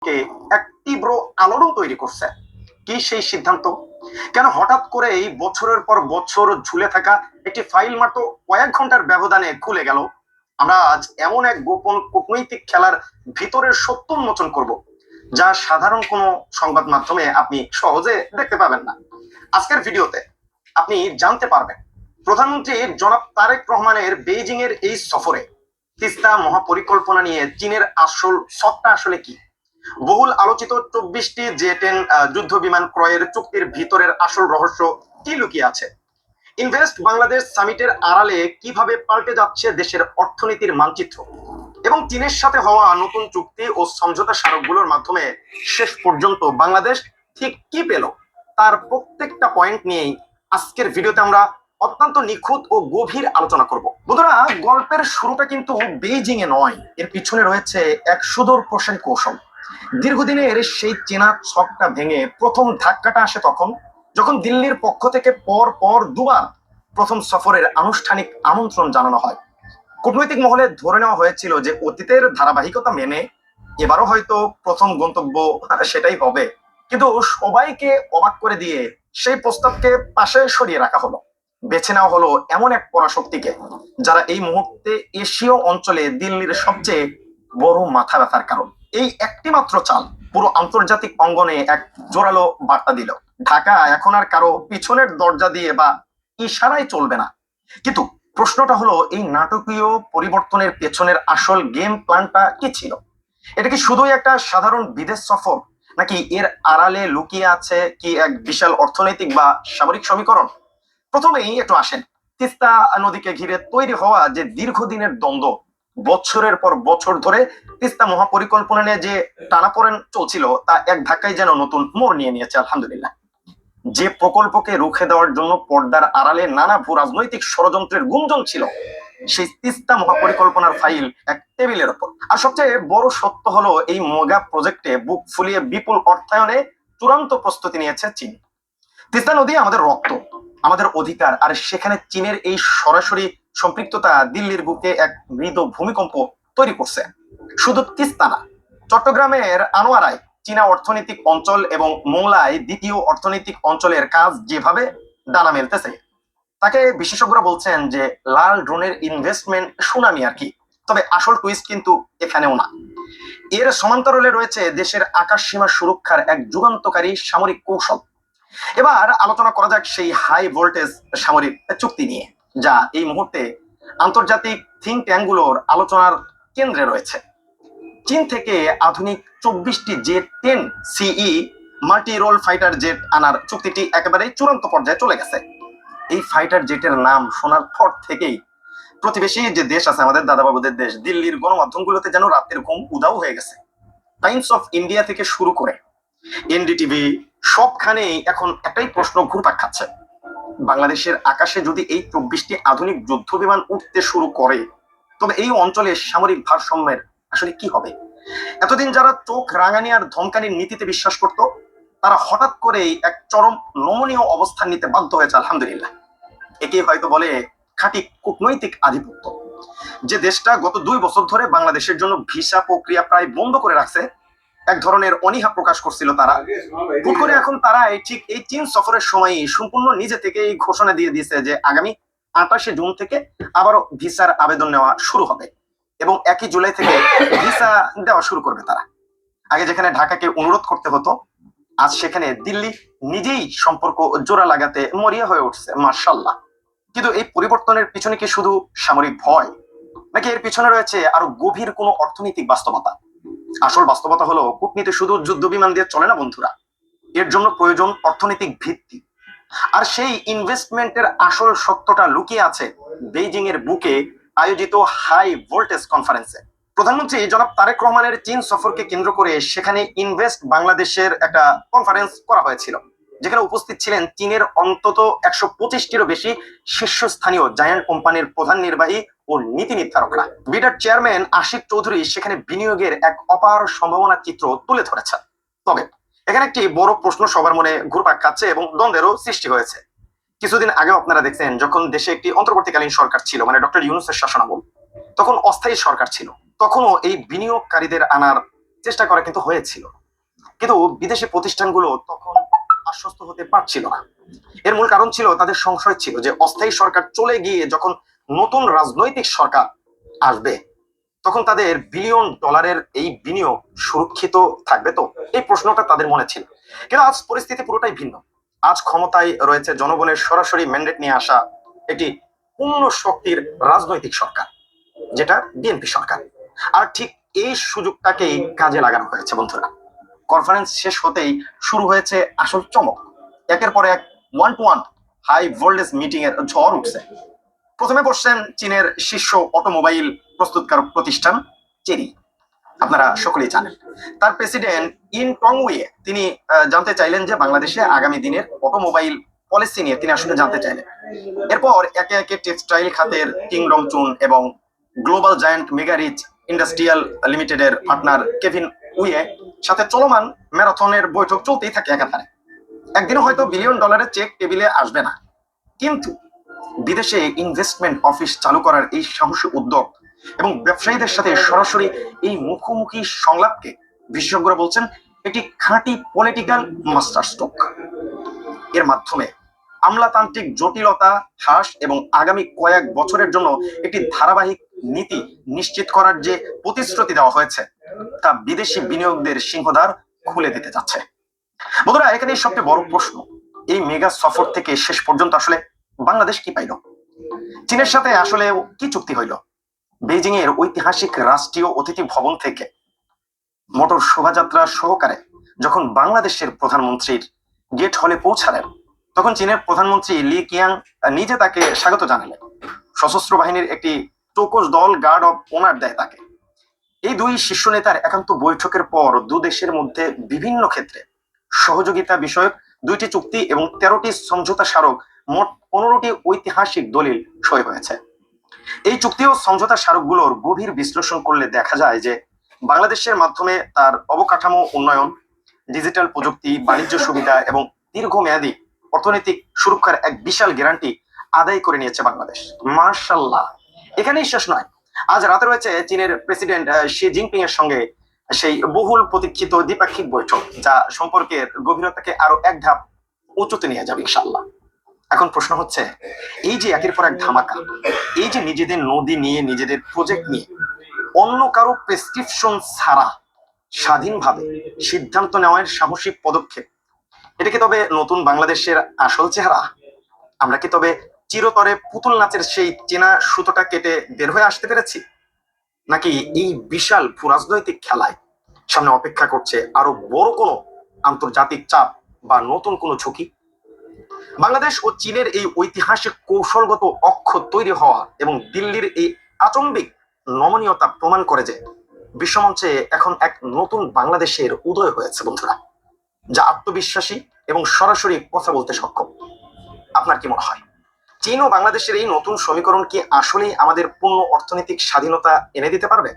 সম্পর্কে এক তীব্র আলোড়ন তৈরি করছে। কি সেই সিদ্ধান্ত? কেন হঠাৎ করে এই বছরের পর বছর ঝুলে থাকা একটি ফাইল মাত্র কয়েক ঘন্টার ব্যবধানে খুলে গেল? আমরা আজ এমন এক গোপন কূটনৈতিক খেলার ভিতরের সত্য উন্মোচন করব, যা সাধারণ কোনো সংবাদ মাধ্যমে আপনি সহজে দেখতে পাবেন না। আজকের ভিডিওতে আপনি জানতে পারবেন প্রধানমন্ত্রী জনাব তারেক রহমানের বেইজিং এর এই সফরে তিস্তা মহাপরিকল্পনা নিয়ে চীনের আসল সবটা আসলে কি, বহুল আলোচিত 24টি জে-10 যুদ্ধ বিমান ক্রয়ের চুক্তির ভিতরের আসল রহস্য কি লুকিয়ে আছে, ইনভেস্ট বাংলাদেশ সামিটের আড়ালে কিভাবে পাল্টে যাচ্ছে দেশের অর্থনীতির মানচিত্র, এবং চীনের সাথে হওয়া নতুন চুক্তি ও সমঝোতা স্মারকগুলোর মাধ্যমে শেষ পর্যন্ত বাংলাদেশ ঠিক কি পেল, তার প্রত্যেকটা পয়েন্ট নিয়েই আজকের ভিডিওতে আমরা অত্যন্ত নিখুঁত ও গভীর আলোচনা করব। বন্ধুরা, গল্পের শুরুটা কিন্তু বেইজিং এ নয়, এর পিছনে রয়েছে এক সুদূর প্রসারী কৌশল। দীর্ঘদিনের সেই চেনা ছকটা ভেঙে প্রথম ধাক্কাটা আসে তখন, যখন দিল্লির পক্ষ থেকে পর পর দুবার প্রথম সফরের আনুষ্ঠানিক আমন্ত্রণ জানানো হয়। কূটনৈতিক মহলে ধরে নেওয়া হয়েছিল যে অতীতের ধারাবাহিকতা মেনে এবারও হয়তো প্রথম গন্তব্য সেটাই হবে, কিন্তু সবাইকে অবাক করে দিয়ে সেই প্রস্তাবকে পাশে সরিয়ে রাখা হলো। বেছে নেওয়া হলো এমন এক পরাশক্তিকে, যারা এই মুহূর্তে এশীয় অঞ্চলে দিল্লির সবচেয়ে বড় মাথা ব্যথার কারণ। এই একটি মাত্র চাল পুরো আন্তর্জাতিক অঙ্গনে এক জোরালো বার্তা দিল, ঢাকা এখন আর কারো পিছনের দরজা দিয়ে বা ইশারায় চলবে না। কিন্তু প্রশ্নটা হলো, এই নাটকীয় পরিবর্তনের পেছনের আসল গেম প্ল্যানটা কি ছিল? এটা কি শুধুই একটা সাধারণ বিদেশ সফর, নাকি এর আড়ালে লুকিয়ে আছে কি এক বিশাল অর্থনৈতিক বা সামরিক সমীকরণ? প্রথমেই একটু আসেন তিস্তা নদীকে ঘিরে তৈরি হওয়া যে দীর্ঘদিনের দ্বন্দ্ব, বছরের পর বছর ধরে তিস্তা মহাপরিকল্পনা নিয়ে যে টানাপোড়েন চলছিল, তা এক ধাক্কায় যেন নতুন মোড় নিয়ে নিয়েছে আলহামদুলিল্লাহ। যে প্রকল্পকে রুখে দেওয়ার জন্য পর্দার আড়ালে নানা ভূ রাজনৈতিক ষড়যন্ত্রের গুঞ্জন ছিল, সেই তিস্তা মহাপরিকল্পনার ফাইল এক টেবিলের ওপর। আর সবচেয়ে বড় সত্য হলো, এই মেগা প্রজেক্টে বুক ফুলিয়ে বিপুল অর্থায়নে চূড়ান্ত প্রস্তুতি নিয়েছে চীন। তিস্তা নদী আমাদের রক্ত, আমাদের অধিকার, আর সেখানে চীনের এই সরাসরি সম্পৃক্ততা দিল্লির বুকে এক মৃদু ভূমিকম্প তৈরি করছে। শুধু তিস্তা না, চট্টগ্রামের আনোয়ারায় চীনা অর্থনৈতিক অঞ্চল এবং মোংলায় দ্বিতীয় অর্থনৈতিক অঞ্চলের কাজ যেভাবে ডানা মেলতেছে, তাকে বিশেষজ্ঞরা বলছেন যে লাল ড্রোনের ইনভেস্টমেন্ট সুনামি আর কি। তবে আসল টুইস্ট কিন্তু এখানেও না, এর সমান্তরালে রয়েছে দেশের আকাশ সীমা সুরক্ষার এক যুগান্তকারী সামরিক কৌশল। এবার আলোচনা করা যাক সেই হাই ভোল্টেজ সামরিক চুক্তি নিয়ে, যা এই মুহূর্তে আন্তর্জাতিক থিঙ্ক ট্যাঙ্কগুলোর আলোচনার কেন্দ্রে রয়েছে। চীন থেকে আধুনিক 24টি জে-10 সিই মাল্টি রোল ফাইটার জেট আনার চুক্তিটি একেবারে চূড়ান্ত পর্যায়ে চলে গেছে। এই ফাইটার জেটের নাম শোনার পর থেকেই প্রতিবেশী যে দেশ আছে, আমাদের দাদাবাবুদের দেশ, দিল্লির গণমাধ্যমগুলোতে যেন রাতের ঘুম উধাও হয়ে গেছে। টাইমস অফ ইন্ডিয়া থেকে শুরু করে এনডিটিভি, সবখানেই এখন একটাই প্রশ্ন ঘুরপাক খাচ্ছে, বাংলাদেশের আকাশে যদি এই 24টি আধুনিক যুদ্ধ বিমান উঠতে শুরু করে, তবে এই অঞ্চলে সামরিক ভারসাম্যের আসলে কি হবে? এতদিন যারা চোখ রাঙানি আর ধমকানির নীতিতে বিশ্বাস করত, তারা হঠাৎ করেই এক চরম নমনীয় অবস্থান নিতে বাধ্য হয়েছে আলহামদুলিল্লাহ। একে হয়তো বলে খাঁটি কূটনৈতিক আধিপত্য। যে দেশটা গত 2 বছর ধরে বাংলাদেশের জন্য ভিসা প্রক্রিয়া প্রায় বন্ধ করে রাখছে, এক ধরনের অনীহা প্রকাশ করছিল তারা, হুট করে এখন তারা ঠিক এই চীন সফরের সময়ই সম্পূর্ণ নিজে থেকে এই ঘোষণা দিয়ে দিয়েছে যে আগামী 28শে জুন থেকে আবারও ভিসার আবেদন নেওয়া শুরু হবে, এবং 1 জুলাই থেকে ভিসা দেওয়া শুরু করবে তারা। আগে যেখানে ঢাকাকে অনুরোধ করতে হতো, আজ সেখানে দিল্লি নিজেই সম্পর্ক জোড়া লাগাতে মরিয়া হয়ে উঠছে, মাশাআল্লাহ। কিন্তু এই পরিবর্তনের পিছনে কি শুধু সামরিক ভয়, নাকি এর পিছনে রয়েছে আরো গভীর কোনো অর্থনৈতিক বাস্তবতা? আসল বাস্তবতা হলো, কূটনীতি শুধু যুদ্ধ বিমান দিয়ে চলে না বন্ধুরা, এর জন্য প্রয়োজন অর্থনৈতিক ভিত্তি। আর সেই ইনভেস্টমেন্টের আসল সত্যটা লুকিয়ে আছে বেইজিং এর বুকে আয়োজিত হাই ভোল্টেজ কনফারেন্সে। প্রধানমন্ত্রী জনাব তারেক রহমানের চীন সফরকে কেন্দ্র করে সেখানে ইনভেস্ট বাংলাদেশের একটা কনফারেন্স করা হয়েছিল, যেখানে উপস্থিত ছিলেন চীনের অন্তত 125টিরও বেশি শীর্ষস্থানীয় জায়ান্ট কোম্পানির প্রধান নির্বাহী ও নীতি নির্ধারকরা। বিডার চেয়ারম্যান আশিক চৌধুরী সেখানে বিনিয়োগের এক অপার সম্ভাবনার চিত্র তুলে ধরেছেন। তবে এখানে একটি বড় প্রশ্ন সবার মনে ঘুরপাক খাচ্ছে এবং দ্বন্দ্বেরও সৃষ্টি হয়েছে। কিছুদিন আগে আপনারা দেখছেন, যখন দেশে একটি অন্তর্বর্তীকালীন সরকার ছিল, মানে ডক্টর ইউনূসের শাসনামল, তখন অস্থায়ী সরকার ছিল, তখনও এই বিনিয়োগকারীদের আনার চেষ্টা করা কিন্তু হয়েছিল, কিন্তু বিদেশি প্রতিষ্ঠানগুলো তখন আশ্বস্ত হতে পারছিল না। এর মূল কারণ ছিল তাদের সংশয় ছিল যে অস্থায়ী সরকার চলে গিয়ে যখন নতুন রাজনৈতিক সরকার আসবে তখন তাদের বিলিয়ন ডলারের এই বিনিয়োগ সুরক্ষিত থাকবে। তো এই প্রশ্নটা তাদের মনে ছিল। কিন্তু আজ পরিস্থিতি পুরোটাই ভিন্ন। আজ ক্ষমতায় রয়েছে জনগণের সরাসরি ম্যান্ডেট নিয়ে আসা একটি পূর্ণ শক্তির রাজনৈতিক সরকার, যেটা বিএনপি সরকার। আর ঠিক এই সুযোগটাকেই কাজে লাগানো হয়েছে বন্ধুরা। কনফারেন্স শেষ হতেই শুরু হয়েছে আসল চমক। একের পর এক one to one high voltage meeting এর ঝড় উঠছে। প্রথমে বসছেন চীনের শীর্ষ অটোমোবাইল প্রস্তুতকারক প্রতিষ্ঠান চেরি। আপনারা সকলেই জানেন তার প্রেসিডেন্ট ইন টংউয়ে তিনি জানতে চাইলেন যে বাংলাদেশে আগামী দিনের অটোমোবাইল পলিসি নিয়ে তিনি আসলে জানতে চাইলেন। এরপর একে একে টেক্সটাইল খাতের কিংডম চুন এবং গ্লোবাল জায়ান্ট মেগারিচ ইন্ডাস্ট্রিয়াল লিমিটেডের পার্টনার কেভিন উইয়ে সাথে চলমান ম্যারাথনের বৈঠক চলতেই থাকে একাধারে। একদিনও হয়তো বিলিয়ন ডলারের চেক টেবিলে আসবে না, কিন্তু বিদেশে ইনভেস্টমেন্ট অফিস চালু করার এই সাহসী উদ্যোগ এবং ব্যবসায়ীদের সাথে সরাসরি এই মুখোমুখি সংলাপকে বিশেষজ্ঞরা বলছেন এটি খাঁটি পলিটিক্যাল মাস্টার স্ট্রোক। এর মাধ্যমে আমলাতান্ত্রিক জটিলতা হ্রাস এবং আগামী কয়েক বছরের জন্য একটি ধারাবাহিক নীতি নিশ্চিত করার যে প্রতিশ্রুতি দেওয়া হয়েছে তা বিদেশি বিনিয়োগদের সিংহদ্বার খুলে দিতে যাচ্ছে। বন্ধুরা, এখানে সবচেয়ে বড় প্রশ্ন, এই মেগা সফর থেকে শেষ পর্যন্ত আসলে বাংলাদেশ কি পাইল? চীনের সাথে আসলে কি চুক্তি হইল? বেইজিং এর ঐতিহাসিক রাষ্ট্রীয় অতিথি ভবন থেকে মোটর শোভাযাত্রা সহকারে যখন বাংলাদেশের প্রধানমন্ত্রীর গেট হলে পৌঁছালেন তখন চীনের প্রধানমন্ত্রী লি কিয়াং নিজে তাকে স্বাগত জানালেন। সশস্ত্র বাহিনীর একটি চৌকস দল গার্ড অফ অনার দেয় তাকে। এই দুই শীর্ষ নেতার একান্ত বৈঠকের পর দু দেশের মধ্যে বিভিন্ন ক্ষেত্রে সহযোগিতা বিষয়ক 2টি চুক্তি এবং 13টি সমঝোতা স্মারক, মোট 15টি ঐতিহাসিক দলিল সই হয়েছে। এই চুক্তি ও সমঝোতা স্মারকগুলোর গভীর বিশ্লেষণ করলে দেখা যায় যে বাংলাদেশের মাধ্যমে তার অবকাঠামো উন্নয়ন, ডিজিটাল প্রযুক্তি, বাণিজ্য সুবিধা এবং দীর্ঘমেয়াদী অর্থনৈতিক সুরক্ষার এক বিশাল গ্যারান্টি আদায় করে নিয়েছে বাংলাদেশ। মার্শাল্লাহ, এখানেই শেষ নয়। আজ রাতে রয়েছে চীনের প্রেসিডেন্ট শি জিনপিং এর সঙ্গে সেই বহুল প্রতীক্ষিত দ্বিপাক্ষিক বৈঠক, যা সম্পর্কের গভীরতাকে আরো এক ধাপ উঁচুতে নিয়ে যাবে ইনশাআল্লাহ। এখন প্রশ্ন হচ্ছে, এই যে একের পর এক ধামাকা, এই যে নিজেদের নদী নিয়ে নিজেদের প্রজেক্ট নিয়ে অন্য কারো প্রেসক্রিপশন ছাড়া স্বাধীনভাবে সিদ্ধান্ত নেওয়ার সাহসিক পদক্ষেপ, এটা কি তবে নতুন বাংলাদেশের আসল চেহারা? আমরা কি তবে চিরতরে পুতুল নাচের সেই চেনা সুতোটা কেটে বের হয়ে আসতে পেরেছি, নাকি এই বিশাল ভূরাজনৈতিক খেলায় সামনে অপেক্ষা করছে আরো বড় কোনো আন্তর্জাতিক চাপ বা নতুন কোনো ঝুঁকি? বাংলাদেশ ও চীনের এই ঐতিহাসিক কৌশলগত অক্ষ তৈরি হওয়া এবং দিল্লির এই আচম্বিক নমনীয়তা প্রমাণ করে যে বিশ্বমঞ্চে এখন এক নতুন বাংলাদেশের উদয় হয়েছে বন্ধুরা, যা আত্মবিশ্বাসী এবং সরাসরি কথা বলতে সক্ষম। আপনার কি মনে হয়, চীন ও বাংলাদেশের এই নতুন সমীকরণ কি আসলেই আমাদের পূর্ণ অর্থনৈতিক স্বাধীনতা এনে দিতে পারবে?